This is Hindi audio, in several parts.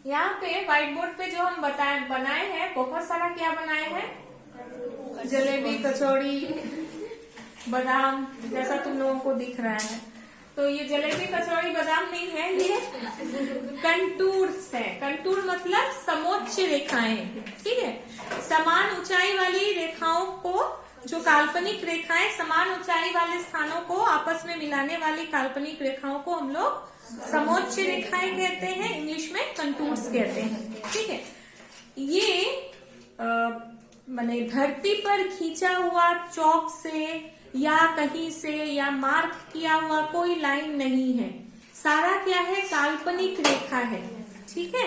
यहाँ पे व्हाइट बोर्ड पे जो हम बनाए हैं, बहुत सारा क्या बनाए हैं, जलेबी, कचौड़ी, बादाम, जैसा तुम लोगों को दिख रहा है। तो ये जलेबी, कचौड़ी, बादाम नहीं है, ये कंटूर्स है। कंटूर मतलब समोच्च रेखाएं, ठीक है। समान ऊंचाई वाली रेखाओं को, जो काल्पनिक रेखाएं समान ऊंचाई वाले स्थानों को आपस में मिलाने वाली काल्पनिक रेखाओं को हम लोग समोच्च रेखाएं कहते हैं, इंग्लिश में कंटूर्स कहते हैं, ठीक है। ये माने धरती पर खींचा हुआ चौक से या कहीं से या मार्क किया हुआ कोई लाइन नहीं है, सारा क्या है, काल्पनिक रेखा है, ठीक है।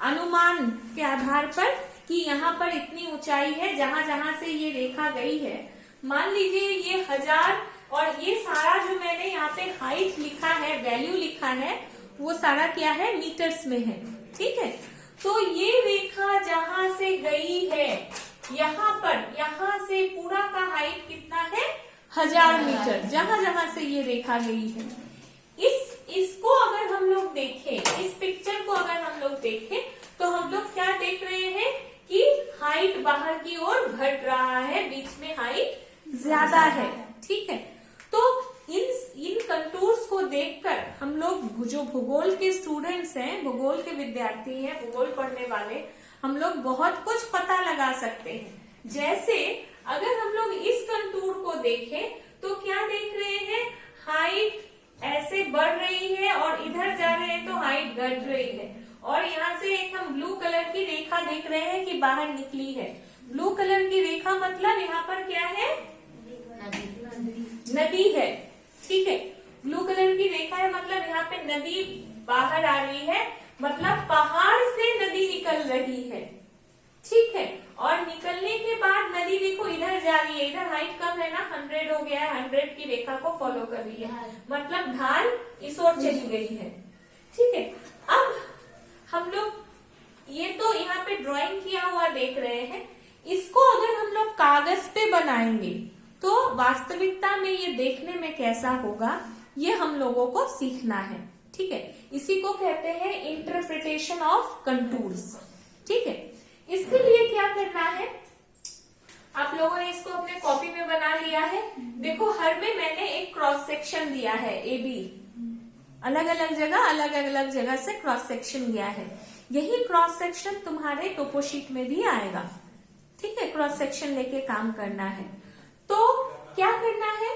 अनुमान के आधार पर कि यहाँ पर इतनी ऊंचाई है, जहां जहां से ये रेखा गई है, मान लीजिए ये 1000, और ये सारा जो मैंने यहाँ पे हाइट लिखा है, वैल्यू लिखा है, वो सारा क्या है, मीटर्स में है, ठीक है। तो ये रेखा जहां से गई है, यहाँ से पूरा का हाइट कितना है, 1000 मीटर, जहां जहां से ये रेखा गई है। इसको अगर हम लोग देखें, इस पिक्चर को अगर हम लोग देखें, तो हम लोग क्या देख रहे हैं कि हाइट बाहर की ओर घट रहा है, बीच में हाइट ज्यादा है, ठीक है। तो इन कंटूर्स को देखकर हम लोग, जो भूगोल के स्टूडेंट्स हैं, भूगोल के विद्यार्थी हैं, भूगोल पढ़ने वाले, हम लोग बहुत कुछ पता लगा सकते हैं। जैसे अगर हम लोग इस कंटूर को देखें तो क्या देख रहे हैं, हाइट ऐसे बढ़ रही है और इधर जा रहे हैं तो हाइट घट रही है। और यहाँ से एक हम ब्लू कलर की रेखा देख रहे हैं कि बाहर निकली है। ब्लू कलर की रेखा मतलब यहाँ पर क्या है, नदी है, ठीक है। ब्लू कलर की रेखा है मतलब यहाँ पे नदी बाहर आ रही है, मतलब पहाड़ से नदी निकल रही है, ठीक है। और निकलने के बाद नदी देखो इधर जा रही है, इधर हाइट कम है ना, 100 हो गया है, 100 की रेखा को फॉलो कर रही है, मतलब ढाल इस ओर चली गई है, ठीक है। अब हम लोग ये तो यहाँ पे ड्राइंग किया हुआ देख रहे हैं, इसको अगर हम लोग कागज पे बनाएंगे तो वास्तविकता में ये देखने में कैसा होगा, ये हम लोगों को सीखना है, ठीक है। इसी को कहते हैं इंटरप्रिटेशन ऑफ कंटूर्स, ठीक है। इसके लिए क्या करना है, आप लोगों ने इसको अपने कॉपी में बना लिया है। देखो हर में मैंने एक क्रॉस सेक्शन दिया है, AB, अलग अलग जगह से क्रॉस सेक्शन दिया है। यही क्रॉस सेक्शन तुम्हारे टोपो शीट में भी आएगा, ठीक है। क्रॉस सेक्शन लेके काम करना है। तो क्या करना है,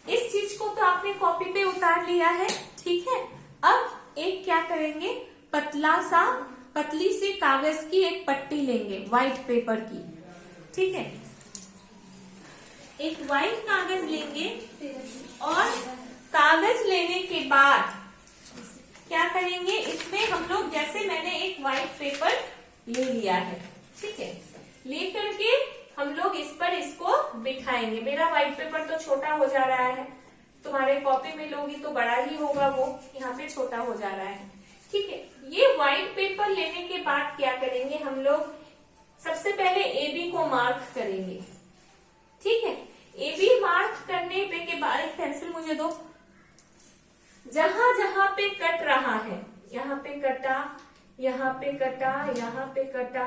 इस चीज को तो आपने कॉपी पे उतार लिया है, ठीक है। अब एक क्या करेंगे, पतली सी कागज की एक पट्टी लेंगे, व्हाइट पेपर की, ठीक है। एक व्हाइट कागज लेंगे और कागज लेने के बाद क्या करेंगे, इसमें हम लोग, जैसे मैंने एक व्हाइट पेपर ले लिया है, ठीक है, लेकर के हम लोग इस पर इसको बिठाएंगे। मेरा व्हाइट पेपर तो छोटा हो जा रहा है, तुम्हारे कॉपी में लोगी तो बड़ा ही होगा, वो यहाँ पे छोटा हो जा रहा है, ठीक है। ये व्हाइट पेपर लेने के बाद क्या करेंगे, हम लोग सबसे पहले AB को मार्क करेंगे, ठीक है। AB मार्क करने पे के बाद, एक पेंसिल मुझे दो, जहां जहां पे कट रहा है, यहाँ पे कटा, यहाँ पे कटा, यहाँ पे कटा,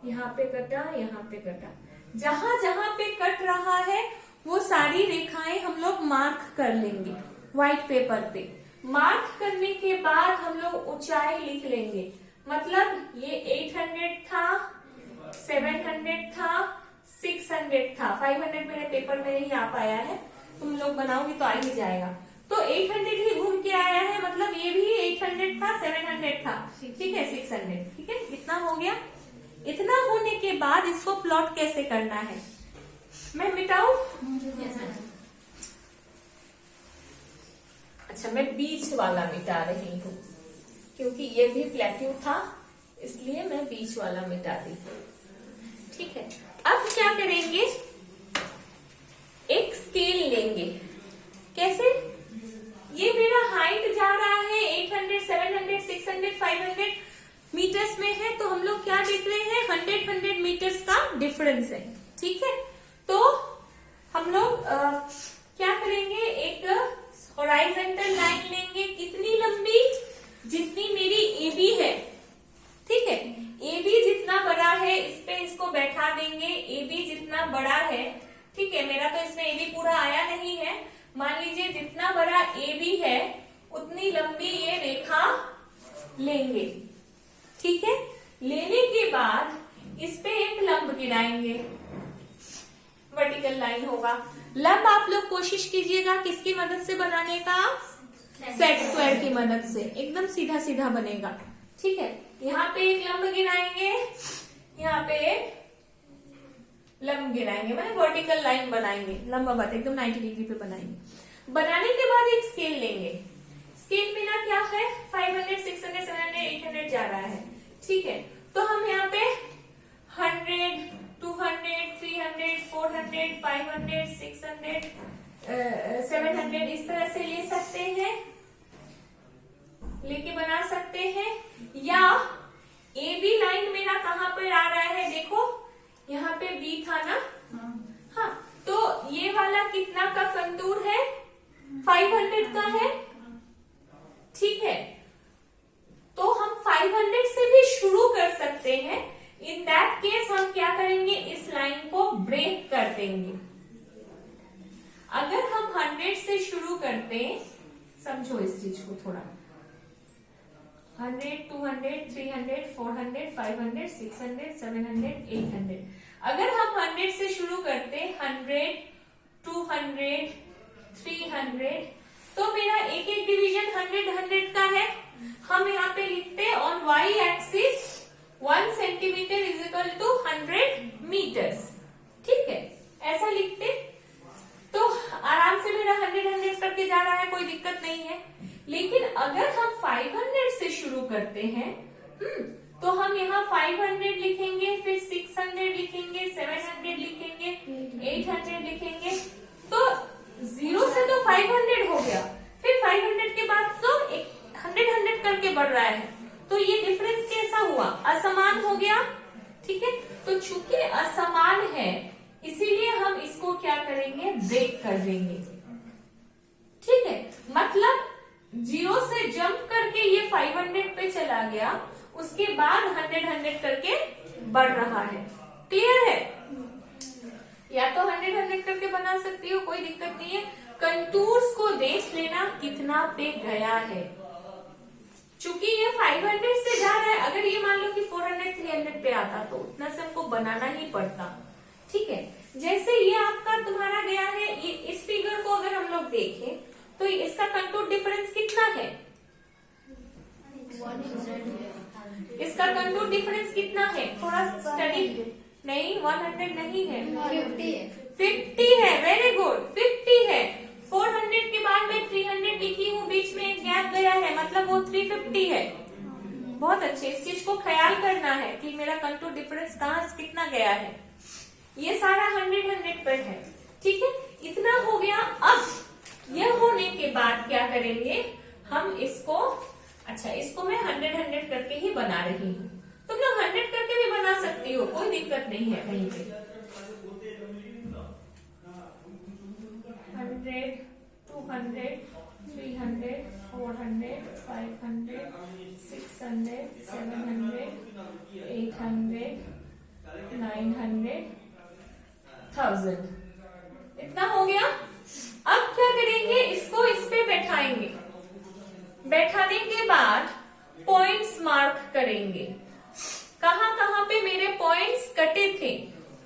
यहाँ पे कटा, यहाँ पे कटा, जहां जहां पे कट रहा है वो सारी रेखाएं हम लोग मार्क कर लेंगे व्हाइट पेपर पे। मार्क करने के बाद हम लोग ऊंचाई लिख लेंगे, मतलब ये 800 था, 700 था, 600 था, 500 मेरे पेपर में नहीं आ पाया है, तुम लोग बनाओगे तो आ ही जाएगा। तो 800 ही घूम के आया है, मतलब ये भी 800 था, 700 था, ठीक है, 600, ठीक है, इतना हो गया। इतना होने के बाद इसको प्लॉट कैसे करना है, मैं मिटाऊं? अच्छा, मैं बीच वाला मिटा रही हूँ, क्योंकि ये भी प्लेट्यू था, इसलिए मैं बीच वाला मिटा रही हूँ, ठीक है। अब क्या करेंगे, एक स्केल लेंगे, कैसे, ये मेरा हाइट जा रहा है 800, 700, 600, 500 मीटर्स में है, तो हम लोग क्या देख रहे हैं, 100 मीटर्स का डिफरेंस है, ठीक है। तो हम लोग क्या करेंगे, एक हॉराइजॉन्टल लाइन लेंगे, कितनी लंबी, जितनी मेरी AB है, बी जितना बड़ा है, ठीक है, मेरा तो इसमें ए बी पूरा आया नहीं है, मान लीजिए जितना बड़ा ए बी है उतनी लंबी ये रेखा लेंगे, ठीक है। लेने के बाद इस पे एक लंब गिराएंगे, वर्टिकल लाइन होगा। लंब आप लोग कोशिश कीजिएगा किसकी मदद से बनाने का, सेट स्क्वायर की मदद से, एकदम सीधा सीधा बनेगा, ठीक है। यहाँ पे एक लंब गिराएंगे, यहाँ पे एक लंब गिराएंगे, मतलब वर्टिकल लाइन बनाएंगे, लंबवत एकदम 90 डिग्री पे बनाएंगे। बनाने के बाद एक स्केल लेंगे, स्केल बिना क्या है 500, 600, 700, 800 जा रहा है, ठीक है। तो हम यहाँ पे 100, 200, 300, 400, 500, 600, 700 इस तरह से ले सकते हैं, लेके बना सकते हैं। या ए बी लाइन मेरा कहां पर आ रहा है, देखो यहाँ पे बी था ना, हाँ, तो ये वाला कितना का कंटूर है, 500 का है, ठीक है। तो हम 500 से भी शुरू कर सकते हैं। इन दैट केस हम क्या करेंगे, इस लाइन को ब्रेक कर देंगे। अगर हम 100 से शुरू करते, समझो इस चीज को थोड़ा, 100, 200, 300, 400, 500, 600, 700, 800, अगर हम 100 से शुरू करते 100, 200, 300, तो मेरा एक एक डिवीजन 100, 100 का है। हम यहाँ पे लिखते on Y axis 1 centimetre is equal to 100 metres, ठीक है, ऐसा लिखते तो आराम से मेरा 100, 100 करके जा रहा है, कोई दिक्कत नहीं है। लेकिन अगर हम 500 से शुरू करते हैं, तो हम यहाँ 500 लिखेंगे, फिर 600 लिखेंगे, 700 लिखेंगे, 800 लिखेंगे, तो 0 से तो 500 हो गया, फिर 500 के बाद तो 100, 100 करके बढ़ रहा है, तो ये डिफरेंस कैसा हुआ, असमान हो गया, ठीक है। तो चूंकि असमान है इसीलिए हम इसको क्या करेंगे, ब्रेक कर देंगे, ठीक है। मतलब 0 से जंप करके ये 500 पे चला गया, उसके बाद 100, 100 करके बढ़ रहा है, क्लियर है। या तो 100, 100 करके बना सकती हो, कोई दिक्कत नहीं है। कंटूर्स को देख लेना कितना पे गया है, चूंकि ये 500 से जा रहा है, अगर ये मान लो कि 400, 300 पे आता तो उतना से हमको बनाना ही पड़ता, ठीक है। जैसे ये आपका तुम्हारा गया है, ये इस फिगर को अगर हम लोग देखें तो इसका कंटूर डिफरेंस कितना है, इसका कंटूर डिफरेंस कितना है, थोड़ा स्टडी, नहीं 100 नहीं है, 50 है, वेरी गुड, 50 है। 400 के बाद में 300 लिखी हूँ, बीच में एक गैप गया है, मतलब वो 350 है। बहुत अच्छे, इस चीज को ख्याल करना है कि मेरा कंटूर डिफरेंस कहाँ कितना गया है। ये सारा 100, 100 पर है, ठीक है, इतना हो गया। अब यह होने के बाद क्या करेंगे हम इसको, अच्छा इसको मैं 100, 100 करके ही बना रही हूँ, तुम लोग 100 करके भी बना सकती हो, कोई दिक्कत नहीं है कहीं पे। 100, 200, 300, 400, 500, 600, 700, 800, 900, 1000, इतना हो गया। अब क्या करेंगे, इसको इस पे बैठाएंगे, बैठाने के बाद पॉइंट्स मार्क करेंगे, कहां कहां पे मेरे पॉइंट्स कटे थे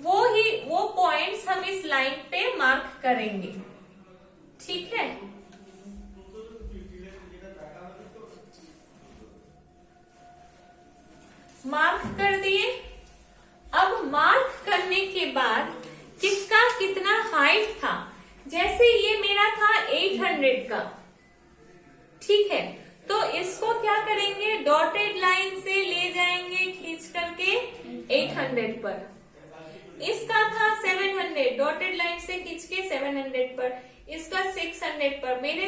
वो पॉइंट्स हम इस लाइन पे मार्क करेंगे, ठीक है। मार्क कर दिए। अब मार्क करने के बाद किसका कितना हाइट था, जैसे ये मेरा था 800 का, ठीक है, तो इसको क्या करेंगे, डॉटेड लाइन से ले जाएंगे खींच करके 800 पर। इसका था 700, डॉटेड लाइन से खींच के 700 पर। इसका 600 पर, मेरे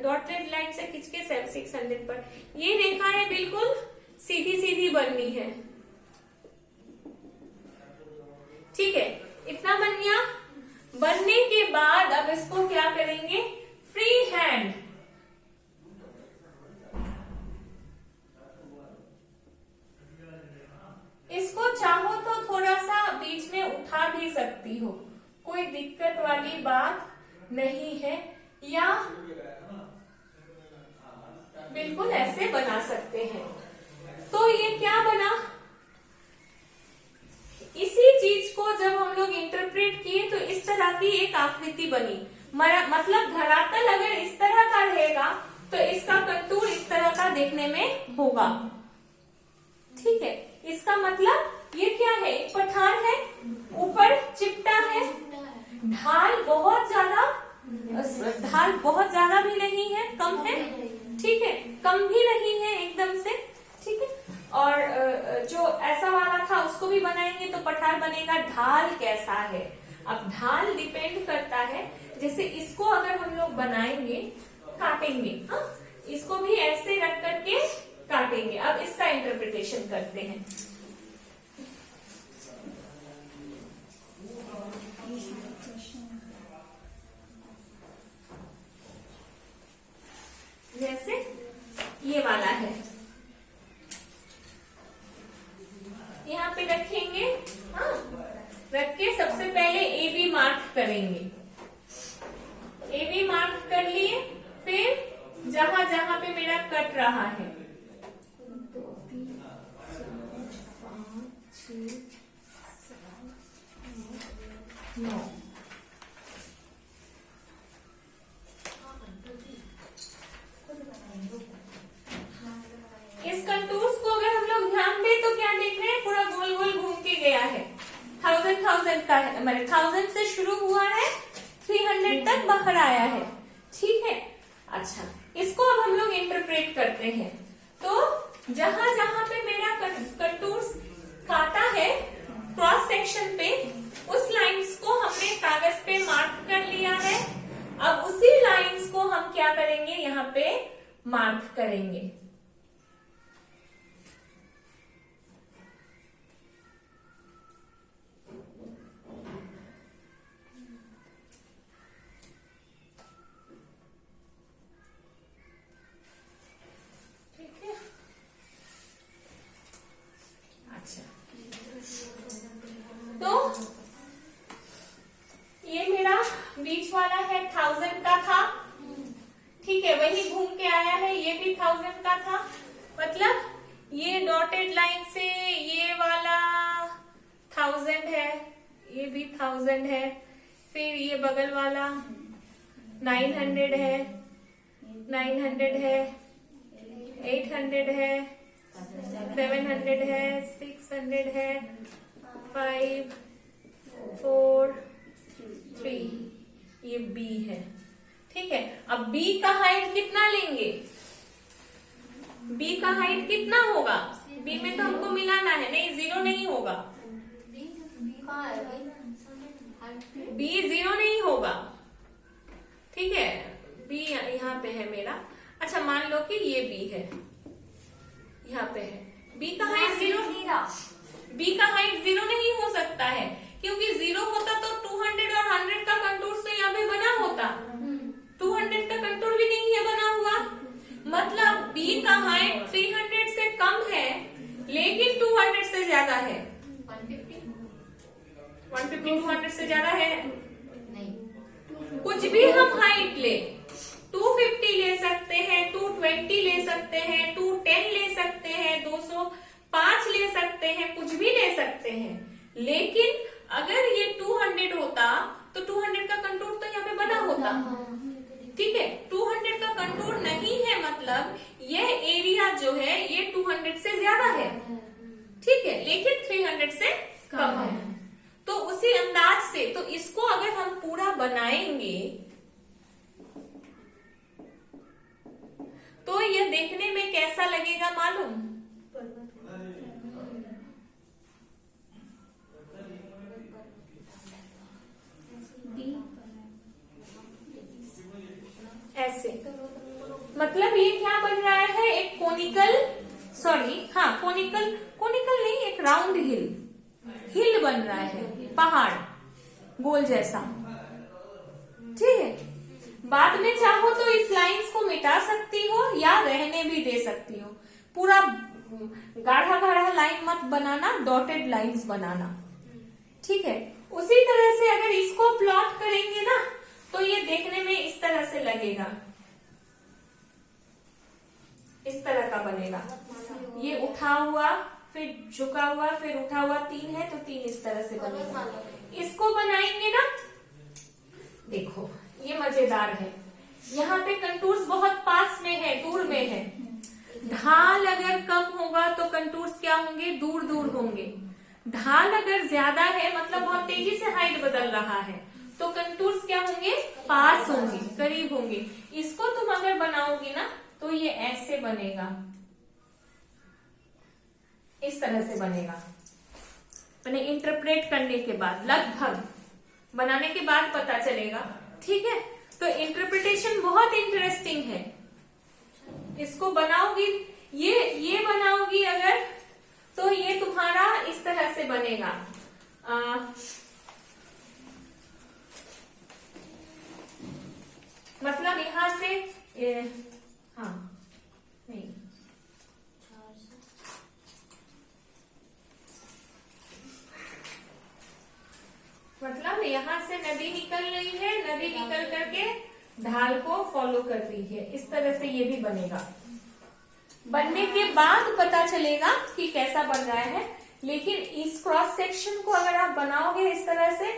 डॉटेड लाइन से खींच के 600 पर। ये रेखा है बिल्कुल सीधी सीधी बननी है, ठीक है, इतना बन गया। बनने के बाद अब इसको क्या करेंगे, फ्री हैंड इसको चाहो तो थोड़ा सा बीच में उठा भी सकते सकती हो, कोई दिक्कत वाली बात नहीं है, या बिल्कुल ऐसे बना सकते हैं। तो ये क्या बना, इसी चीज को जब हम लोग इंटरप्रेट किए तो इस तरह की एक आकृति बनी। मतलब धरातल अगर इस तरह का रहेगा तो इसका कंटूर इस तरह का देखने में होगा। ठीक है, इसका मतलब ये क्या है, एक पठार है, ऊपर चिपटा है, ढाल बहुत ज्यादा भी नहीं है, कम है। ठीक है, कम भी नहीं है एकदम से। ठीक है, और जो ऐसा वाला था उसको भी बनाएंगे तो पठार बनेगा। ढाल कैसा है, अब ढाल डिपेंड करता है, जैसे इसको अगर हम लोग बनाएंगे, काटेंगे, हाँ, इसको भी ऐसे रख करके काटेंगे। अब इसका इंटरप्रिटेशन करते हैं। जैसे ये वाला है, यहाँ पे रखेंगे, हाँ, रख के सबसे पहले ए बी मार्क करेंगे। ए बी मार्क कर लिए, फिर जहां जहां पे मेरा कट रहा है, 2 3 4 5 6 7 8 9, इस कंटूर्स को अगर हम लोग ध्यान दें तो क्या देख रहे हैं, पूरा गोल गोल घूम के गया है। 1000 का है, मतलब 1000 से शुरू हुआ है, 300 तक बाहर आया है। ठीक है, अच्छा, इसको अब हम लोग इंटरप्रेट करते हैं। तो जहां जहां पे मेरा कंटूर्स काटा है क्रॉस सेक्शन पे, उस लाइंस को हमने कागज पे मार्क कर लिया है। अब उसी लाइंस को हम क्या करेंगे, यहाँ पे मार्क करेंगे। तो ये मेरा बीच वाला है 1000 का था। ठीक है, वही घूम के आया है, ये भी 1000 का था। मतलब ये डॉटेड लाइन से ये वाला 1000 है, ये भी 1000 है, फिर ये बगल वाला 900 है, 900 है, 800 है, 700 है, 600 है, 5 4 3, ये बी है। ठीक है, अब बी का हाइट कितना लेंगे, बी का हाइट कितना होगा, बी में तो हमको मिलाना है, नहीं 0 नहीं होगा, बी 0 नहीं होगा। ठीक है, बी यहाँ पे है मेरा। अच्छा, मान लो कि ये बी है, यहाँ पे है, बी का हाइट 0, बी का हाइट 0 नहीं हो सकता है, क्योंकि 0 होता तो 200 और 100 का कंटूर तो यहाँ पे बना होता। 200 का कंटूर भी नहीं है बना हुआ, मतलब बी का हाइट 300 से कम है, लेकिन 200 से ज्यादा है। 150 200 से ज्यादा है नहीं, कुछ भी हम हाइट ले, 250 ले सकते हैं, 220 ले सकते हैं, 210 ले सकते हैं, 205 ले सकते हैं, कुछ भी ले सकते हैं। लेकिन अगर ये 200 होता तो 200 का कंटूर तो यहाँ पे बना होता। ठीक है, 200 का कंटूर नहीं है, मतलब ये एरिया जो है ये 200 से ज्यादा है। ठीक है, लेकिन 300 से कम है। तो उसी अंदाज से, तो इसको अगर हम पूरा बनाएंगे तो ये देखने में कैसा लगेगा मालूम, ऐसे। मतलब ये क्या बन रहा है, एक कोनिकल, कोनिकल नहीं, एक राउंड हिल बन रहा है, पहाड़ गोल जैसा। ठीक है, बाद में चाहो तो इस लाइंस को मिटा सकती हो या रहने भी दे सकती हो। पूरा गाढ़ा गाढ़ा लाइन मत बनाना, डॉटेड लाइंस बनाना। ठीक है, उसी तरह से अगर इसको प्लॉट करेंगे ना तो ये देखने में इस तरह से लगेगा, इस तरह का बनेगा। ये उठा हुआ फिर झुका हुआ फिर उठा हुआ 3 है तो 3 इस तरह से बनेगा। इसको बनाएंगे ना, देखो ये मजेदार है। यहाँ पे कंटूर्स बहुत पास में है, दूर में है। ढाल अगर कम होगा तो कंटूर्स क्या होंगे, दूर दूर होंगे। ढाल अगर ज्यादा है मतलब बहुत तेजी से हाइट बदल रहा है तो कंटूर्स क्या होंगे, पास होंगे, करीब होंगे। इसको तुम अगर बनाओगी ना तो ये ऐसे बनेगा, इस तरह से बनेगा। मैंने इंटरप्रेट करने के बाद, लगभग बनाने के बाद पता चलेगा, ठीक है। तो इंटरप्रिटेशन बहुत इंटरेस्टिंग है। इसको बनाओगी, ये बनाओगी अगर तो ये तुम्हारा इस तरह से बनेगा। मतलब यहां से हाँ नहीं, मतलब यहाँ से नदी निकल रही है, नदी निकल करके ढाल को फॉलो कर रही है। इस तरह से ये भी बनेगा। बनने के बाद पता चलेगा कि कैसा बन रहा है, लेकिन इस क्रॉस सेक्शन को अगर आप बनाओगे इस तरह से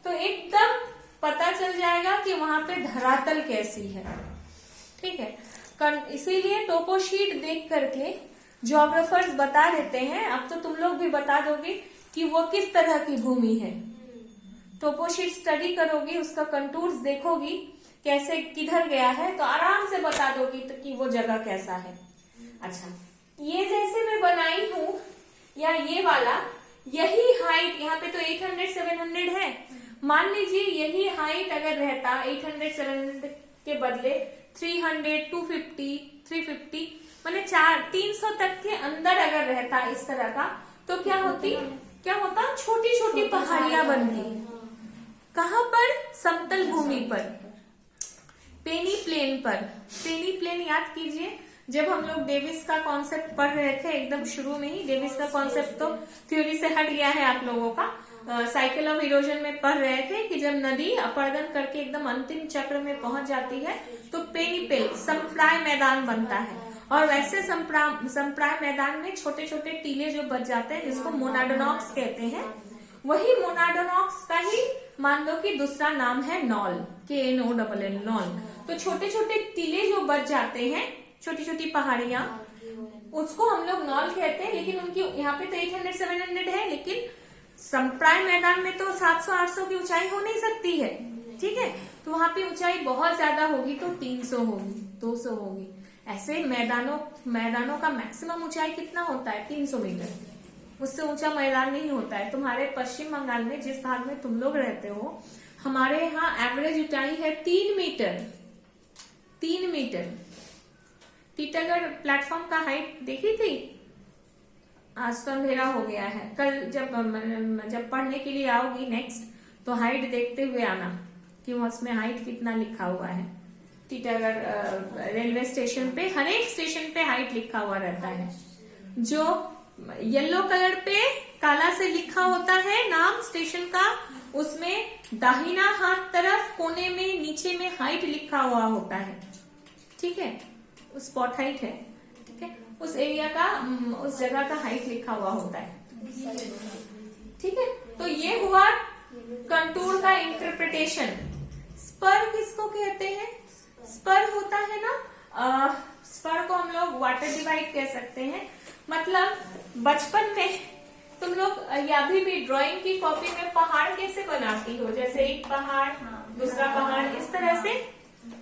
तो एकदम पता चल जाएगा कि वहां पे धरातल कैसी है, ठीक है। इसीलिए टोपो शीट देख करके ज्योग्राफर्स बता देते हैं, अब तो तुम लोग भी बता दोगे कि वो किस तरह की भूमि है। टोपो शीट स्टडी करोगी, उसका कंटूर्स देखोगी कैसे किधर गया है तो आराम से बता दोगी तो कि वो जगह कैसा है। अच्छा, ये जैसे मैं बनाई हूं या ये वाला, यही हाइट यहाँ पे तो 800-700 है। मान लीजिए यही हाइट अगर रहता 800-700 के बदले 300, 250, 350 मतलब 300 तक के अंदर अगर रहता इस तरह का तो क्या होता, छोटी छोटी पहाड़ियां बनती। कहां पर, समतल भूमि पर, पेनी प्लेन पर। पेनी प्लेन याद कीजिए, जब हम लोग डेविस का कॉन्सेप्ट पढ़ रहे थे एकदम शुरू में ही, डेविस का कॉन्सेप्ट तो थ्योरी से हट गया है आप लोगों का, साइकिल ऑफ इरोजन में पढ़ रहे थे कि जब नदी अपर्दन करके एकदम अंतिम चक्र में पहुंच जाती है तो पेनी प्लेन, संप्राय मैदान बनता है। और वैसे संप्राय मैदान में छोटे छोटे टीले जो बच जाते हैं जिसको मोनाडोनॉक्स कहते हैं, वही मोनाडोनॉक्स का ही मान लो कि दूसरा नाम है नॉल, KNOLL, नॉल। तो छोटे छोटे टीले जो बच जाते हैं, छोटी छोटी पहाड़ियां, उसको हम लोग नॉल कहते हैं। लेकिन उनकी यहाँ पे तो 800-700 है, लेकिन संप्राय मैदान में तो 700-800 की ऊंचाई हो नहीं सकती है, ठीक है। तो वहां पे ऊंचाई बहुत ज्यादा होगी तो 300 होगी, 200 होगी। ऐसे मैदानों का मैक्सिमम ऊंचाई कितना होता है, 300 मीटर। उससे ऊंचा मैदान नहीं होता है। तुम्हारे पश्चिम बंगाल में जिस भाग में तुम लोग रहते हो, हमारे यहाँ एवरेज ऊंचाई है 3 मीटर। 3 मीटर। टीटागढ़ प्लेटफॉर्म का हाइट देखी थी? आज तो अंधेरा हो गया है। कल जब पढ़ने के लिए आओगी नेक्स्ट तो हाइट देखते हुए आना कि उसमें हाइट कितना लिखा हुआ है। टीटागढ़ रेलवे स्टेशन पे हर एक स्टेशन पे हाइट लिखा हुआ रहता है। जो येलो कलर पे काला से लिखा होता है नाम स्टेशन का, उसमें दाहिना हाथ तरफ कोने में नीचे में हाइट लिखा हुआ होता है, ठीक है। उस स्पॉट हाइट है, ठीक है, उस एरिया का, उस जगह का हाइट लिखा हुआ होता है, ठीक है। तो ये हुआ कंटूर का इंटरप्रिटेशन। स्पर किसको कहते हैं? स्पर होता है ना, स्पर को हम लोग वाटर डिवाइड कह सकते हैं। मतलब बचपन में तुम लोग या अभी भी ड्राइंग की कॉपी में पहाड़ कैसे बनाती हो, जैसे एक पहाड़ दूसरा पहाड़ इस तरह से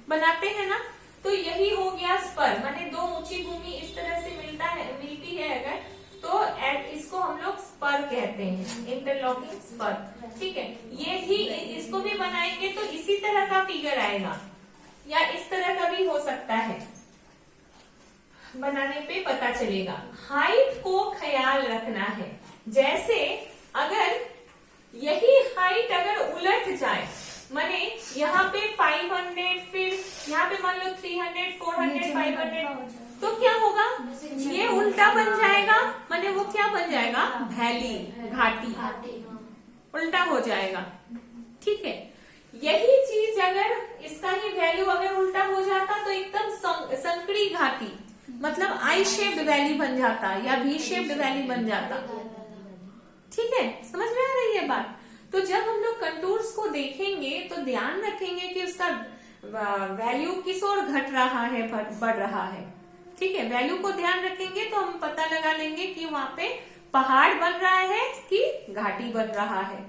बनाते हैं ना, तो यही हो गया स्पर। माने दो ऊंची भूमि इस तरह से मिलती है अगर, तो इसको हम लोग स्पर कहते हैं, इंटरलॉकिंग स्पर, ठीक है। ये भी इसको भी बनाएंगे तो इसी तरह का फिगर आएगा, या इस तरह का भी हो सकता है, बनाने पे पता चलेगा। हाइट को ख्याल रखना है। जैसे अगर यही हाइट अगर उलट जाए, माने यहाँ पे 500, फिर यहाँ पे मान लो 300, 400, 500, तो क्या होगा? ये उल्टा बन जाएगा, माने वो क्या बन जाएगा? वैली, घाटी, उल्टा हो जाएगा। ठीक है, यही चीज अगर इसका ही वैल्यू अगर उल्टा हो जाता तो एकदम संकरी घाटी, मतलब आई शेप्ड वैली बन जाता या वी शेप्ड वैली बन जाता। ठीक है, समझ में आ रही है बात? तो जब हम लोग कंटूर्स को देखेंगे तो ध्यान रखेंगे कि उसका वैल्यू किस ओर घट रहा है, बढ़ रहा है। ठीक है, वैल्यू को ध्यान रखेंगे तो हम पता लगा लेंगे कि वहां पे पहाड़ बन रहा है कि घाटी बन रहा है।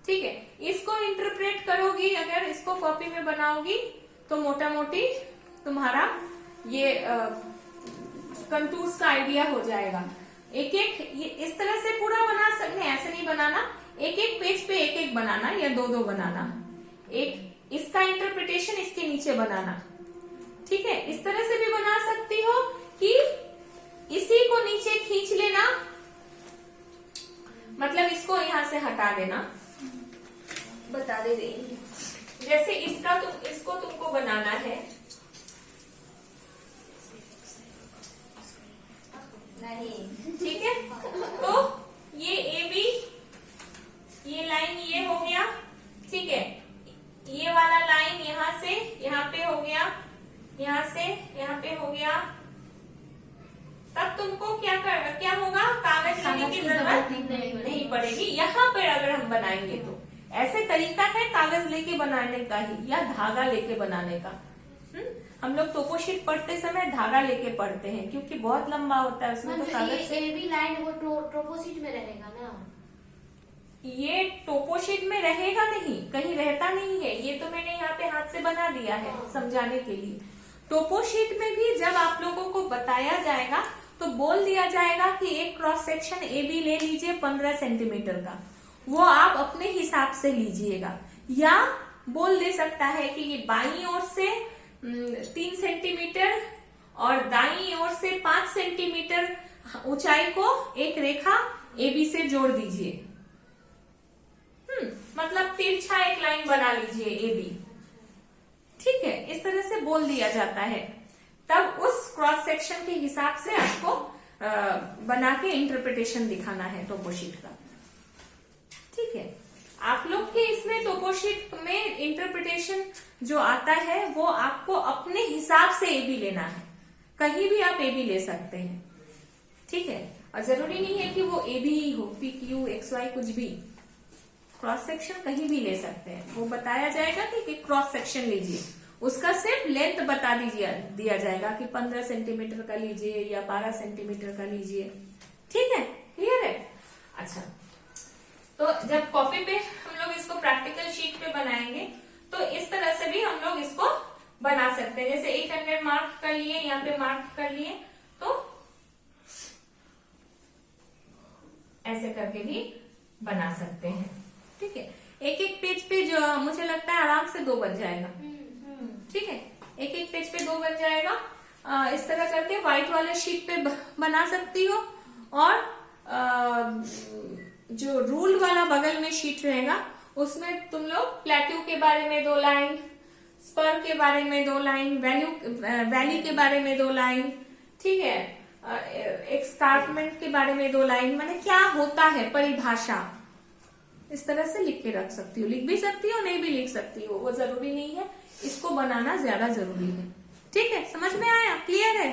ठीक है, इसको इंटरप्रेट करोगी, अगर इसको कॉपी में बनाओगी तो मोटा मोटी तुम्हारा ये कंटूर्स का आइडिया हो जाएगा। एक एक ये इस तरह से पूरा बना सकते हैं, ऐसे नहीं बनाना, एक एक पेज पे एक एक बनाना या दो दो बनाना, एक इसका इंटरप्रिटेशन इसके नीचे बनाना। ठीक है, इस तरह से भी बना सकती हो कि इसी को नीचे खींच लेना, मतलब इसको यहां से हटा देना, बता दे रही जैसे इसको तुमको बनाना है, नहीं ठीक है, तो ये ए बी, ये लाइन ये हो गया। ठीक है, ये वाला लाइन यहां से यहां पे हो गया, यहां से यहां पे हो गया। तब तुमको क्या होगा, कागज लेने की जरूरत नहीं पड़ेगी। यहाँ पर अगर हम बनाएंगे तो ऐसे तरीका है कागज लेके बनाने का ही या धागा लेके बनाने का। हम लोग टोपोशीट पढ़ते समय धागा लेके पढ़ते हैं क्योंकि बहुत लंबा होता है उसमें, तो कागज से ये भी लाइन वो टोपोशीट में रहेगा ना, ये टोपोशीट में रहेगा नहीं, कहीं रहता नहीं है। ये तो मैंने यहाँ पे हाथ से बना दिया है समझाने के लिए। टोपोशीट में भी जब आप लोगों को बताया जाएगा तो बोल दिया जाएगा कि एक क्रॉस सेक्शन ए बी ले लीजिए 15 सेंटीमीटर का, वो आप अपने हिसाब से लीजिएगा। या बोल दे सकता है कि ये बाईं ओर से 3 सेंटीमीटर और दाईं ओर से 5 सेंटीमीटर ऊंचाई को एक रेखा ए बी से जोड़ दीजिए। मतलब तिरछा एक लाइन बना लीजिए ए बी। ठीक है, इस तरह से बोल दिया जाता है, तब उस क्रॉस सेक्शन के हिसाब से आपको बना के इंटरप्रिटेशन दिखाना है टोपोशीट का। ठीक है, आप लोग के इसमें टोपोशीट में इंटरप्रिटेशन जो आता है वो आपको अपने हिसाब से ए बी लेना है, कहीं भी आप ए बी ले सकते हैं। ठीक है, और जरूरी नहीं है कि वो ए बी ही हो, पी क्यू एक्स वाई कुछ भी, क्रॉस सेक्शन कहीं भी ले सकते हैं। वो बताया जाएगा कि क्रॉस सेक्शन लीजिए, उसका सिर्फ लेंथ बता दिया जाएगा कि 15 सेंटीमीटर का लीजिए या 12 सेंटीमीटर का लीजिए। ठीक है, क्लियर है? अच्छा, तो जब कॉपी पे हम लोग इसको प्रैक्टिकल शीट पे बनाएंगे तो इस तरह से भी हम लोग इसको बना सकते हैं। जैसे 800 मार्क कर लिए, यहाँ पे मार्क कर लिए, तो ऐसे करके भी बना सकते हैं। ठीक है, एक एक पेज पे जो मुझे लगता है आराम से 2 बन जाएगा। ठीक है, एक एक पेज पे 2 बन जाएगा। इस तरह करके व्हाइट वाले शीट पे बना सकती हो, और जो रूल वाला बगल में शीट रहेगा उसमें तुम लोग प्लेट्यू के बारे में 2 लाइन, स्पर के बारे में 2 लाइन, वैली के बारे में 2 लाइन, ठीक है, एस्कार्पमेंट के बारे में 2 लाइन, माने क्या होता है परिभाषा, इस तरह से लिख के रख सकती हो। लिख भी सकती हो, नहीं भी लिख सकती हो, वो जरूरी नहीं है, इसको बनाना ज्यादा जरूरी है। ठीक है, समझ में आया? क्लियर है?